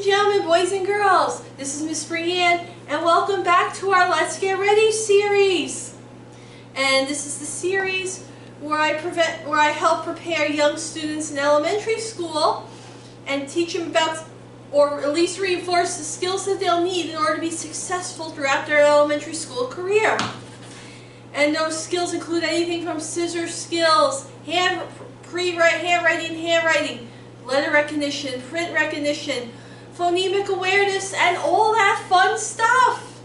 and gentlemen, boys and girls, this is Miss Brianne, and welcome back to our Let's Get Ready series. And this is the series where I help prepare young students in elementary school and teach them about, or at least reinforce the skills that they'll need in order to be successful throughout their elementary school career. And those skills include anything from scissors skills, handwriting, letter recognition, print recognition, phonemic awareness, and all that fun stuff.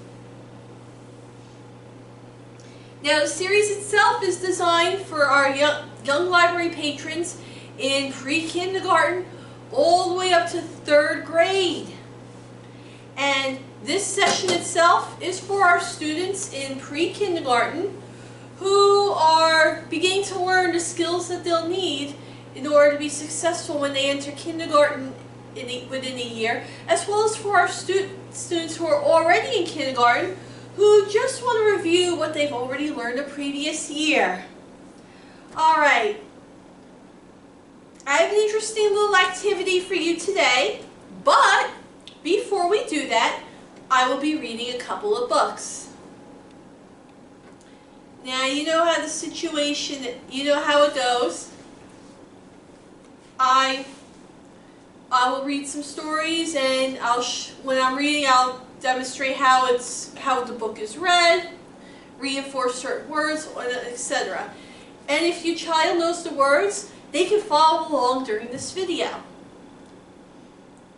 Now, the series itself is designed for our young library patrons in pre-kindergarten all the way up to 3rd grade. And this session itself is for our students in pre-kindergarten who are beginning to learn the skills that they'll need in order to be successful when they enter kindergarten within a year, as well as for our students who are already in kindergarten who just want to review what they've already learned the previous year. Alright, I have an interesting little activity for you today, but before we do that, I will be reading a couple of books. Now, you know how the situation, you know how it goes. I will read some stories, and when I'm reading, I'll demonstrate how the book is read, reinforce certain words, etc. And if your child knows the words, they can follow along during this video.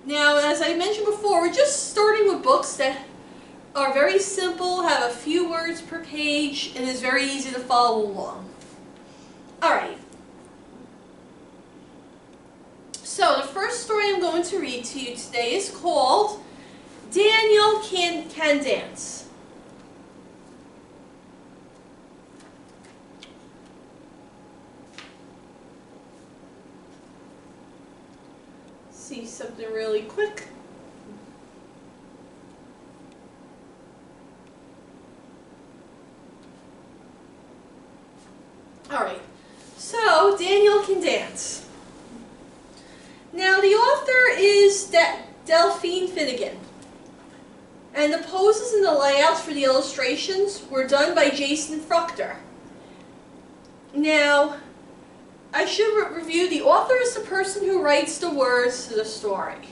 Now, as I mentioned before, we're just starting with books that are very simple, have a few words per page, and is very easy to follow along. Alright. So, the first story I'm going to read to you today is called Daniel Can Dance. See something really quick. Alright, so Daniel Can Dance. Now, the author is Delphine Finnegan, and the poses and the layouts for the illustrations were done by Jason Fruchter. Now, I should review, the author is the person who writes the words to the story.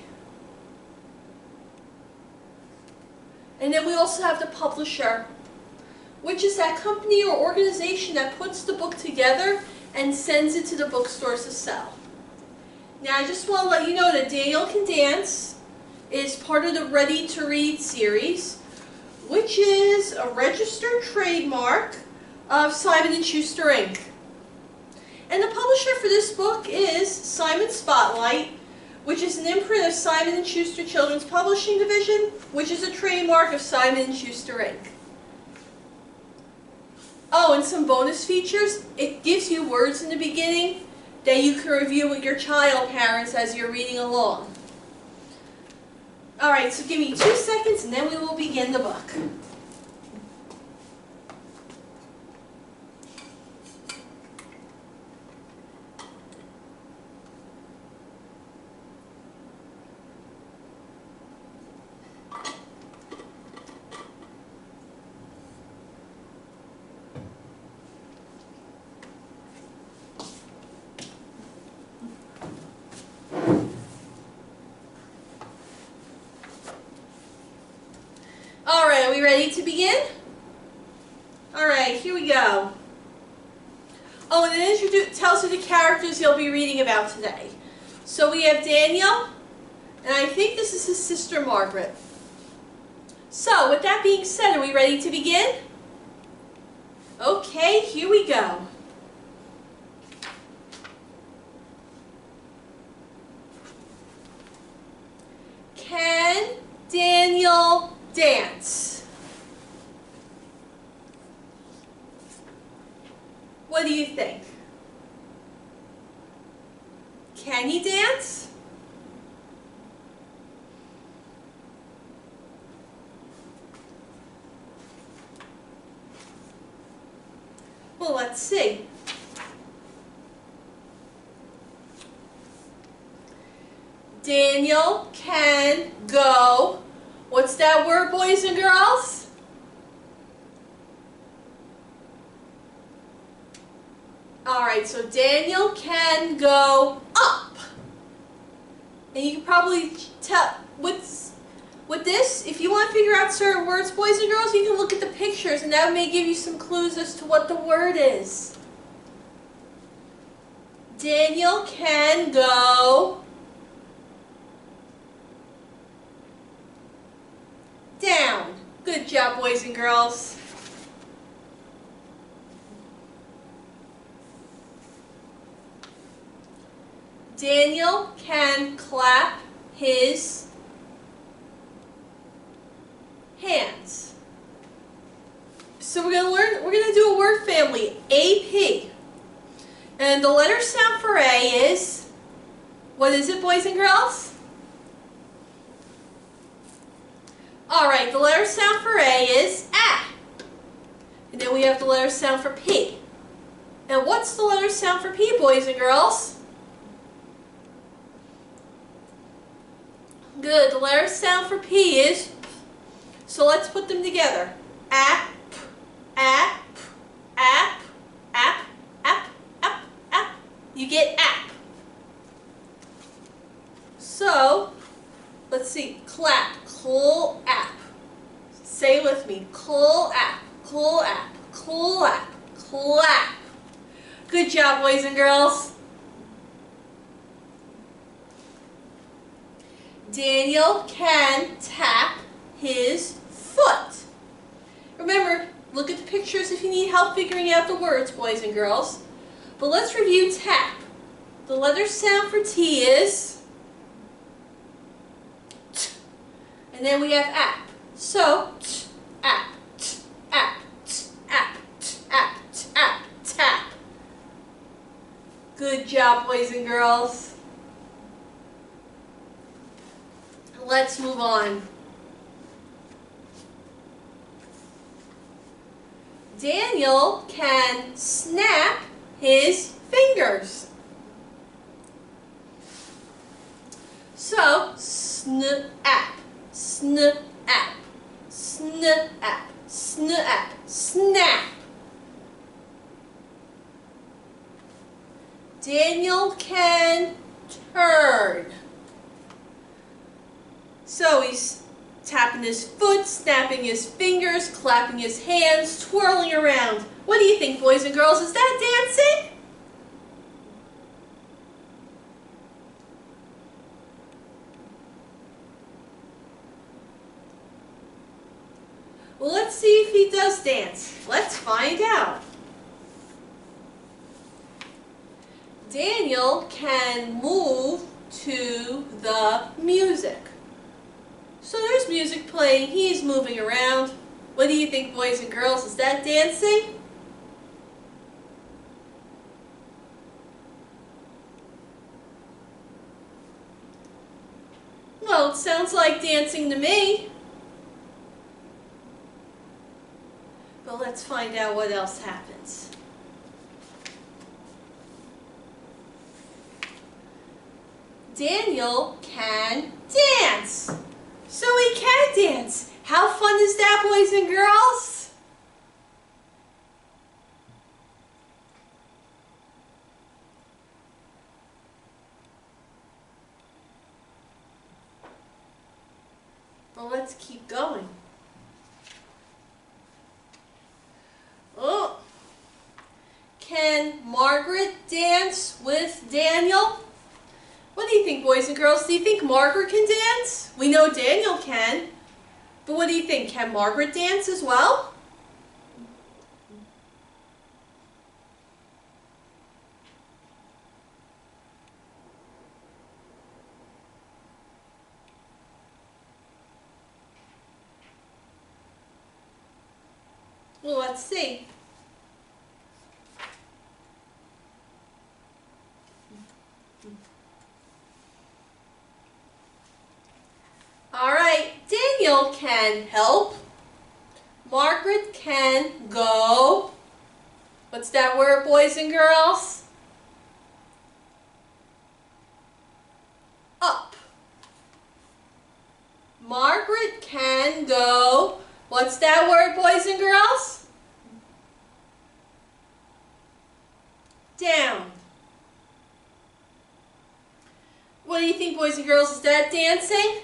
And then we also have the publisher, which is that company or organization that puts the book together and sends it to the bookstores to sell. Now, I just want to let you know that Daniel Can Dance is part of the Ready to Read series, which is a registered trademark of Simon and Schuster, Inc. And the publisher for this book is Simon Spotlight, which is an imprint of Simon and Schuster Children's Publishing Division, which is a trademark of Simon and Schuster, Inc. Oh, and some bonus features. It gives you words in the beginning that you can review with your child parents as you're reading along. Alright, so give me 2 seconds and then we will begin the book. Alright, are we ready to begin? Alright, here we go. Oh, and it tells you the characters you'll be reading about today. So we have Daniel, and I think this is his sister Margaret. So, with that being said, are we ready to begin? Okay, here we go. Can Daniel dance? What do you think? Can he dance? Well, let's see. Daniel can go. What's that word, boys and girls? Alright, so Daniel can go up. And you can probably tell with this, if you want to figure out certain words, boys and girls, you can look at the pictures and that may give you some clues as to what the word is. Daniel can go down. Good job, boys and girls. Daniel can clap his hands. So we're going to do a word family, AP. And the letter sound for A is, what is it, boys and girls? Alright, the letter sound for A is A. And then we have the letter sound for P. And what's the letter sound for P, boys and girls? Good, the letter sound for P is P. So let's put them together. App, app, app, app, app, app, app. You get app. So, let's see. Clap, clap. Say it with me. Clap, clap, clap, clap. Good job, boys and girls. Daniel can tap his foot. Remember, look at the pictures if you need help figuring out the words, boys and girls. But let's review tap. The letter sound for T is T. And then we have app. So, T, app, T, app, T, app, T, app, T, app, tap. Good job, boys and girls. Let's move on. Daniel can snap his fingers. So, snap, snap, snap, snap, snap. Daniel can turn. So he's tapping his foot, snapping his fingers, clapping his hands, twirling around. What do you think, boys and girls? Is that dancing? Well, let's see if he does dance. Let's find out. Daniel can move to the music. So there's music playing, he's moving around. What do you think, boys and girls? Is that dancing? Well, it sounds like dancing to me. But let's find out what else happens. Daniel can dance. So he can dance. How fun is that, boys and girls? Well, let's keep going. Oh, can Margaret dance with Daniel? What do you think, boys and girls? Do you think Margaret can dance? We know Daniel can. But what do you think? Can Margaret dance as well? Well, let's see. Alright, Daniel can help. Margaret can go. What's that word, boys and girls? Up. Margaret can go, what's that word, boys and girls? Down. What do you think, boys and girls? Is that dancing?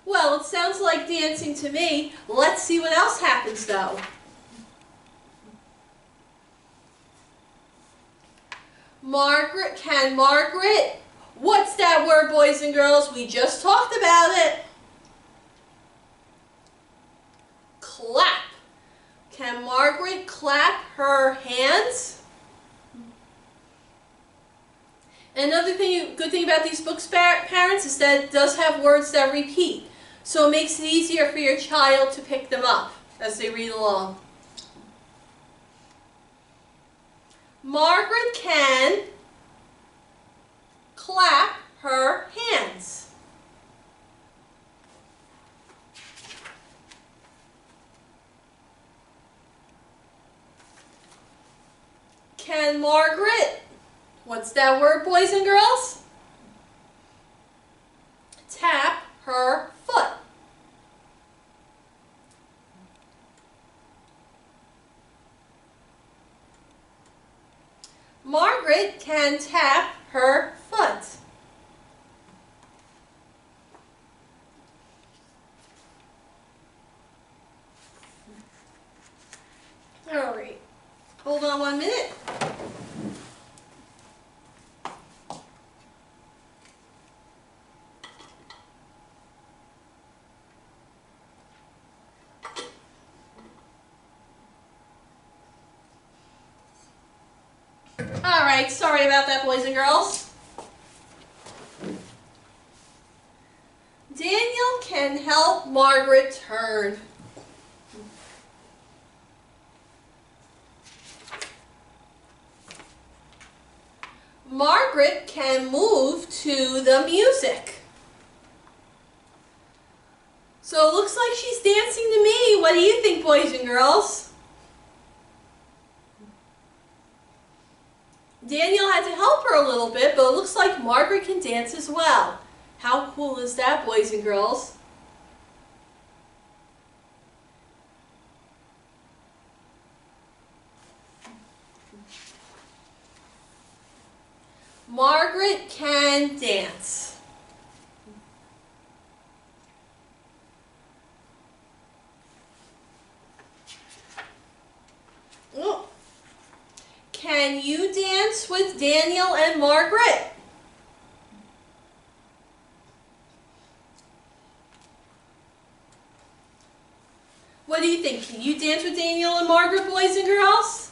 Well, it sounds like dancing to me. Let's see what else happens, though. Margaret, what's that word, boys and girls? We just talked about it. Clap. Can Margaret clap her hands? Another good thing about these books, parents, is that it does have words that repeat. So it makes it easier for your child to pick them up as they read along. Margaret can clap her hands. Can Margaret, what's that word, boys and girls? Tap her foot. Margaret can tap her foot. All right. Hold on 1 minute. All right, sorry about that, boys and girls. Daniel can help Margaret turn. Margaret can move to the music. So it looks like she's dancing to me. What do you think, boys and girls? Daniel had to help her a little bit, but it looks like Margaret can dance as well. How cool is that, boys and girls? Margaret can dance. Oh. Can you dance with Daniel and Margaret? What do you think? Can you dance with Daniel and Margaret, boys and girls?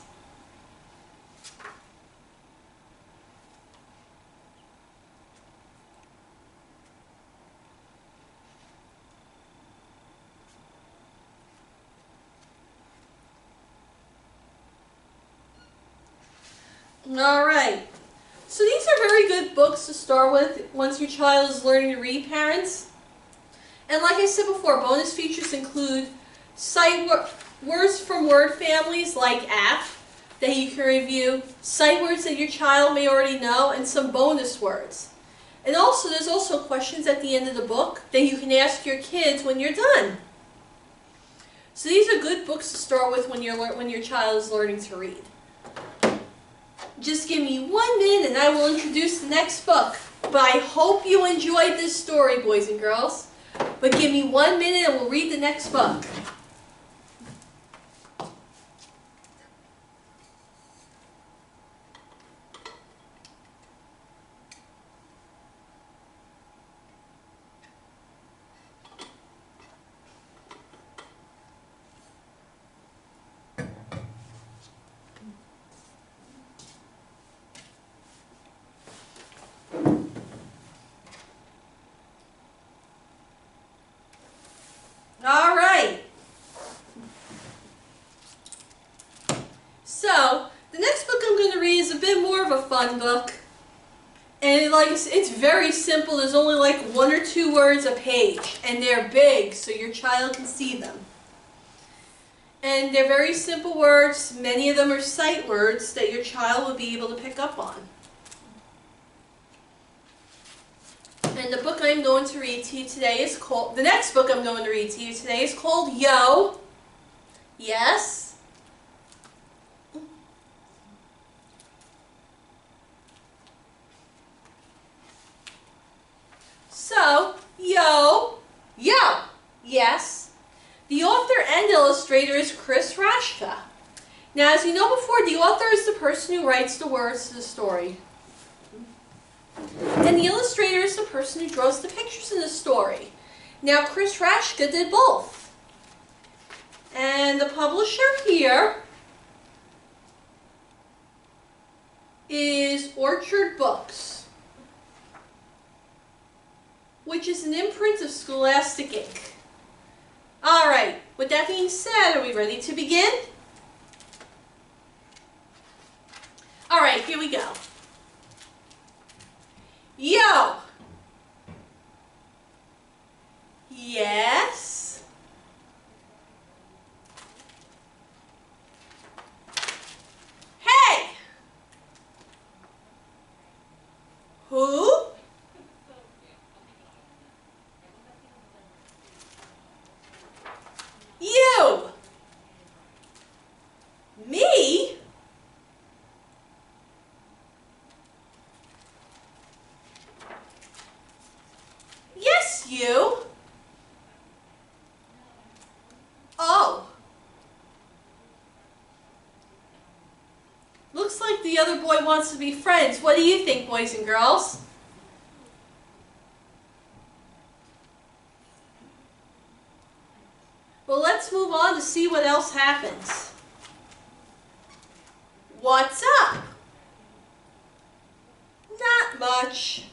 All right. So these are very good books to start with once your child is learning to read, parents. And like I said before, bonus features include sight words from word families like app that you can review, sight words that your child may already know, and some bonus words. And also, there's also questions at the end of the book that you can ask your kids when you're done. So these are good books to start with when your child is learning to read. Just give me 1 minute and I will introduce the next book. But I hope you enjoyed this story, boys and girls. But give me 1 minute and we'll read the next book. All right. So, the next book I'm going to read is a bit more of a fun book. And it's very simple. There's only like 1 or 2 words a page. And they're big, so your child can see them. And they're very simple words. Many of them are sight words that your child will be able to pick up on. And the book I'm going to read to you today is called, the next book I'm going to read to you today is called Yo. Yes. So, Yo. Yes. The author and illustrator is Chris Raschka. Now, as you know before, the author is the person who writes the words to the story. And the illustrator is the person who draws the pictures in the story. Now, Chris Raschka did both. And the publisher here is Orchard Books, which is an imprint of Scholastic Inc. Alright, with that being said, are we ready to begin? Alright, here we go. Yo! Yes? Hey! Who? You! Me? Yes, you. Oh. Looks like the other boy wants to be friends. What do you think, boys and girls? Well, let's move on to see what else happens. What's up? Not much.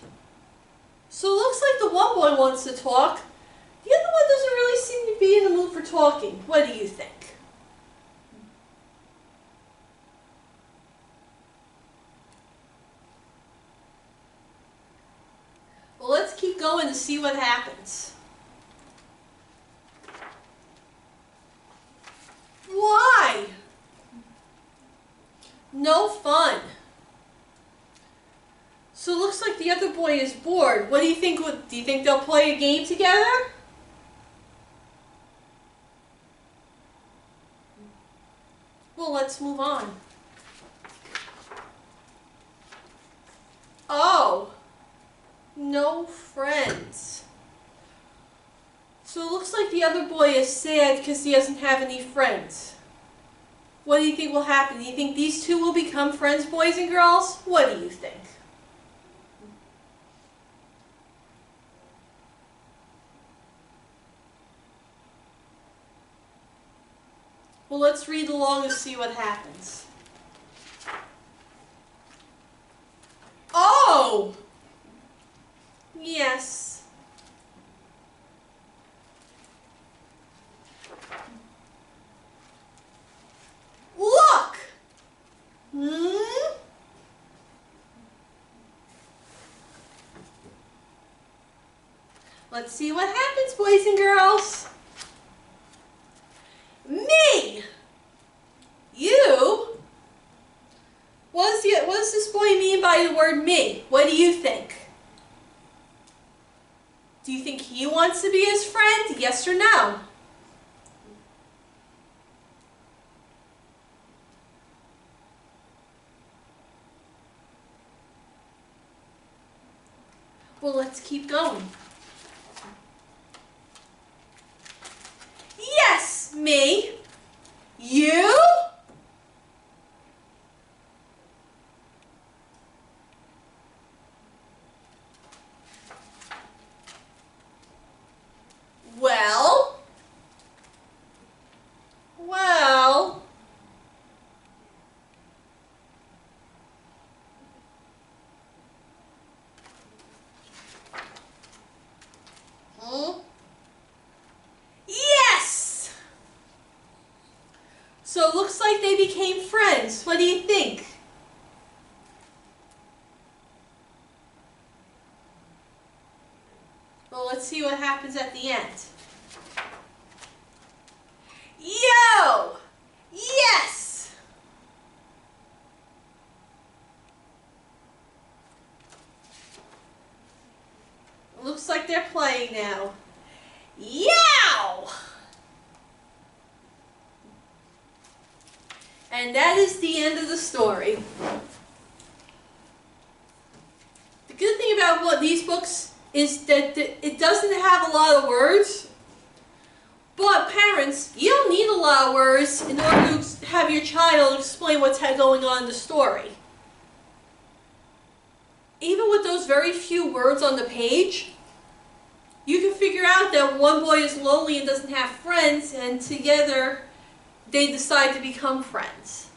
So it looks like the one boy wants to talk. The other one doesn't really seem to be in the mood for talking. What do you think? Well, let's keep going to see what happens. Why? No fun. So it looks like the other boy is bored. What do you think? Do you think they'll play a game together? Well, let's move on. Oh, no friends. So it looks like the other boy is sad because he doesn't have any friends. What do you think will happen? Do you think these two will become friends, boys and girls? What do you think? Well, let's read along and see what happens. Oh! Yes. Look! Let's see what happens, boys and girls. Me! You? What does this boy mean by the word me? What do you think? Do you think he wants to be his friend? Yes or no? Well, let's keep going. Yes, me. You? Well. Yes! So it looks like they became friends. What do you think? Well, let's see what happens at the end. Yo! Yes! looks like they're playing now. Yow! And that is the end of the story. The good thing about these books is that it doesn't have a lot of words. But parents, you don't need a lot of words in order to have your child explain what's going on in the story. Even with those very few words on the page, you can figure out that one boy is lonely and doesn't have friends, and together they decide to become friends.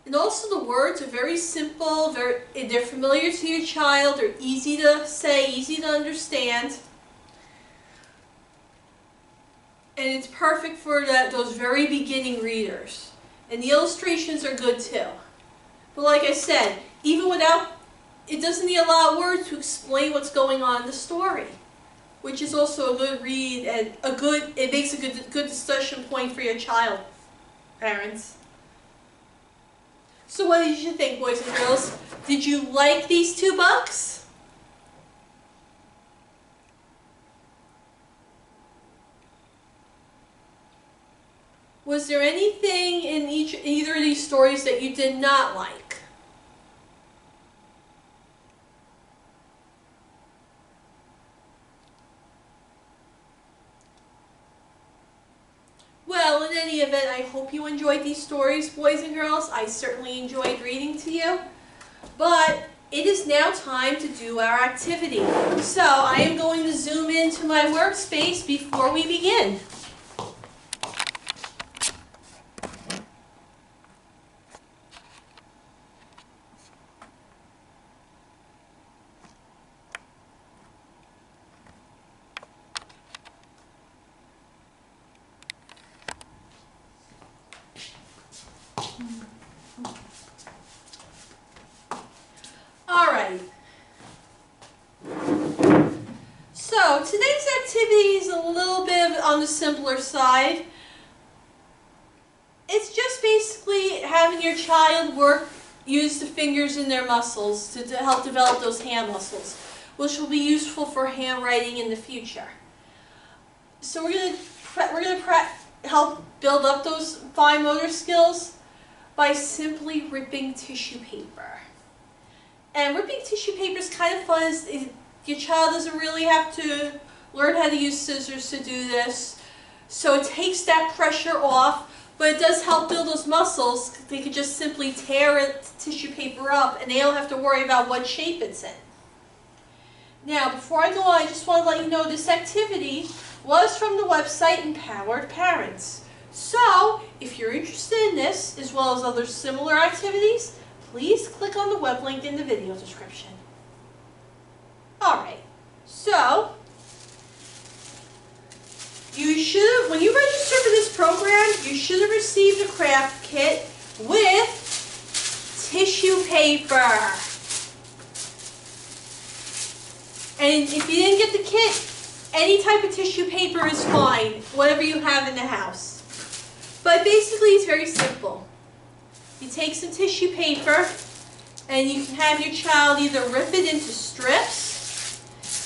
And also the words are very simple, they're familiar to your child, they're easy to say, easy to understand. And it's perfect for those very beginning readers. And the illustrations are good too. But like I said, even without, it doesn't need a lot of words to explain what's going on in the story. Which is also a good read and it makes a good discussion point for your child, parents. So what did you think, boys and girls? Did you like these two books? Was there anything in either of these stories that you did not like? Well, in any event, I hope you enjoyed these stories, boys and girls. I certainly enjoyed reading to you. But it is now time to do our activity. So I am going to zoom into my workspace before we begin. Alright, so today's activity is a little bit on the simpler side. It's just basically having your child use the fingers and their muscles to help develop those hand muscles, which will be useful for handwriting in the future. So we're going to help build up those fine motor skills by simply ripping tissue paper. And ripping tissue paper is kind of fun. Your child doesn't really have to learn how to use scissors to do this. So it takes that pressure off, but it does help build those muscles. They can just simply tear the tissue paper up and they don't have to worry about what shape it's in. Now, before I go on, I just want to let you know this activity was from the website Empowered Parents. So, if you're interested in this, as well as other similar activities, please click on the web link in the video description. Alright, so when you register for this program, you should have received a craft kit with tissue paper. And if you didn't get the kit, any type of tissue paper is fine, whatever you have in the house. But basically it's very simple. You take some tissue paper and you can have your child either rip it into strips,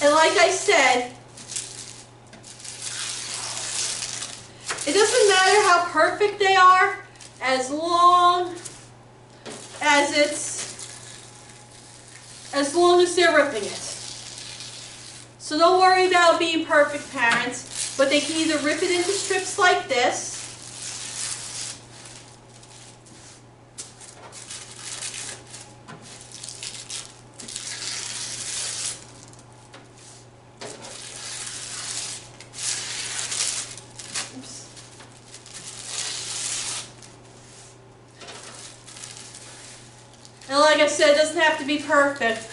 and like I said, it doesn't matter how perfect they are as long as they're ripping it. So don't worry about being perfect, parents, but they can either rip it into strips like this, and like I said, it doesn't have to be perfect.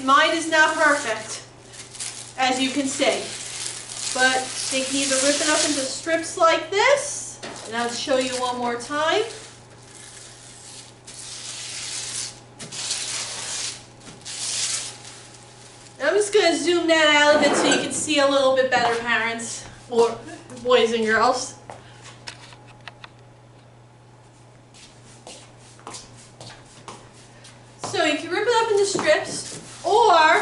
Mine is not perfect, as you can see. But they can either rip it up into strips like this, and I'll show you one more time. And I'm just going to zoom that out of it so you can see a little bit better, parents, or boys and girls. So you can rip it up into strips, or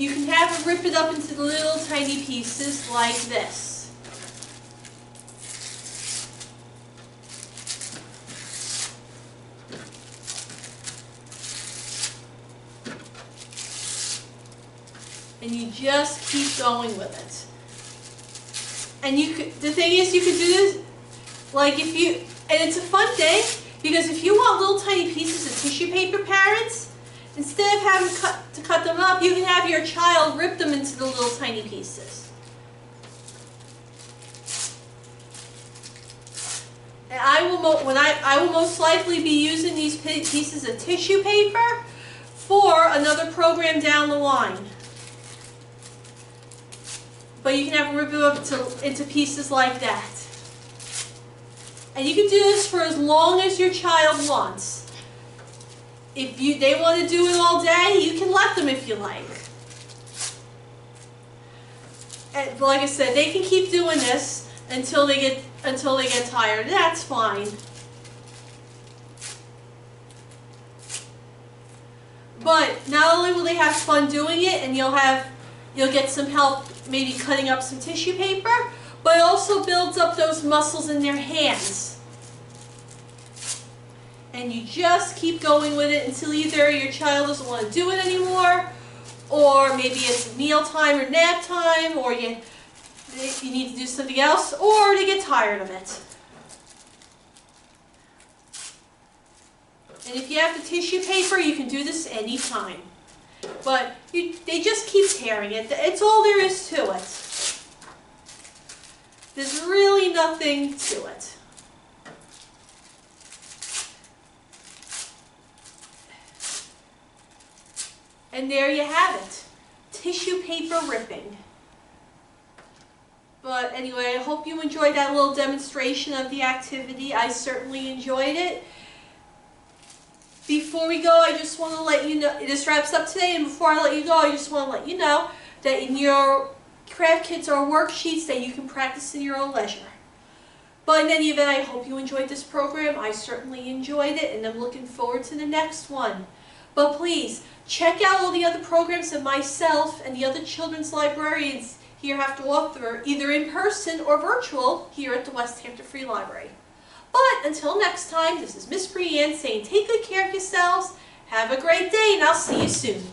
you can have it rip it up into little tiny pieces like this. And you just keep going with it. And the thing is, you can do this, like and it's a fun thing, because if you want little tiny pieces of tissue paper, parents, instead of having to cut them up, you can have your child rip them into the little tiny pieces. And I will most likely be using these pieces of tissue paper for another program down the line. But you can have it rip it up into pieces like that. And you can do this for as long as your child wants. If they want to do it all day, you can let them if you like. And like I said, they can keep doing this until they get tired. That's fine. But not only will they have fun doing it, and you'll get some help maybe cutting up some tissue paper, but it also builds up those muscles in their hands. And you just keep going with it until either your child doesn't want to do it anymore, or maybe it's mealtime or nap time, or you need to do something else, or they get tired of it. And if you have the tissue paper, you can do this anytime. But they just keep tearing it. It's all there is to it. There's really nothing to it. And there you have it. Tissue paper ripping. But anyway, I hope you enjoyed that little demonstration of the activity. I certainly enjoyed it. Before we go, I just want to let you know, this wraps up today, and before I let you go, I just want to let you know that in your craft kits are worksheets that you can practice in your own leisure. But in any event, I hope you enjoyed this program. I certainly enjoyed it, and I'm looking forward to the next one. But please, check out all the other programs that myself and the other children's librarians here have to offer, either in person or virtual, here at the Westhampton Free Library. But until next time, this is Miss Brianne saying take good care of yourselves, have a great day, and I'll see you soon.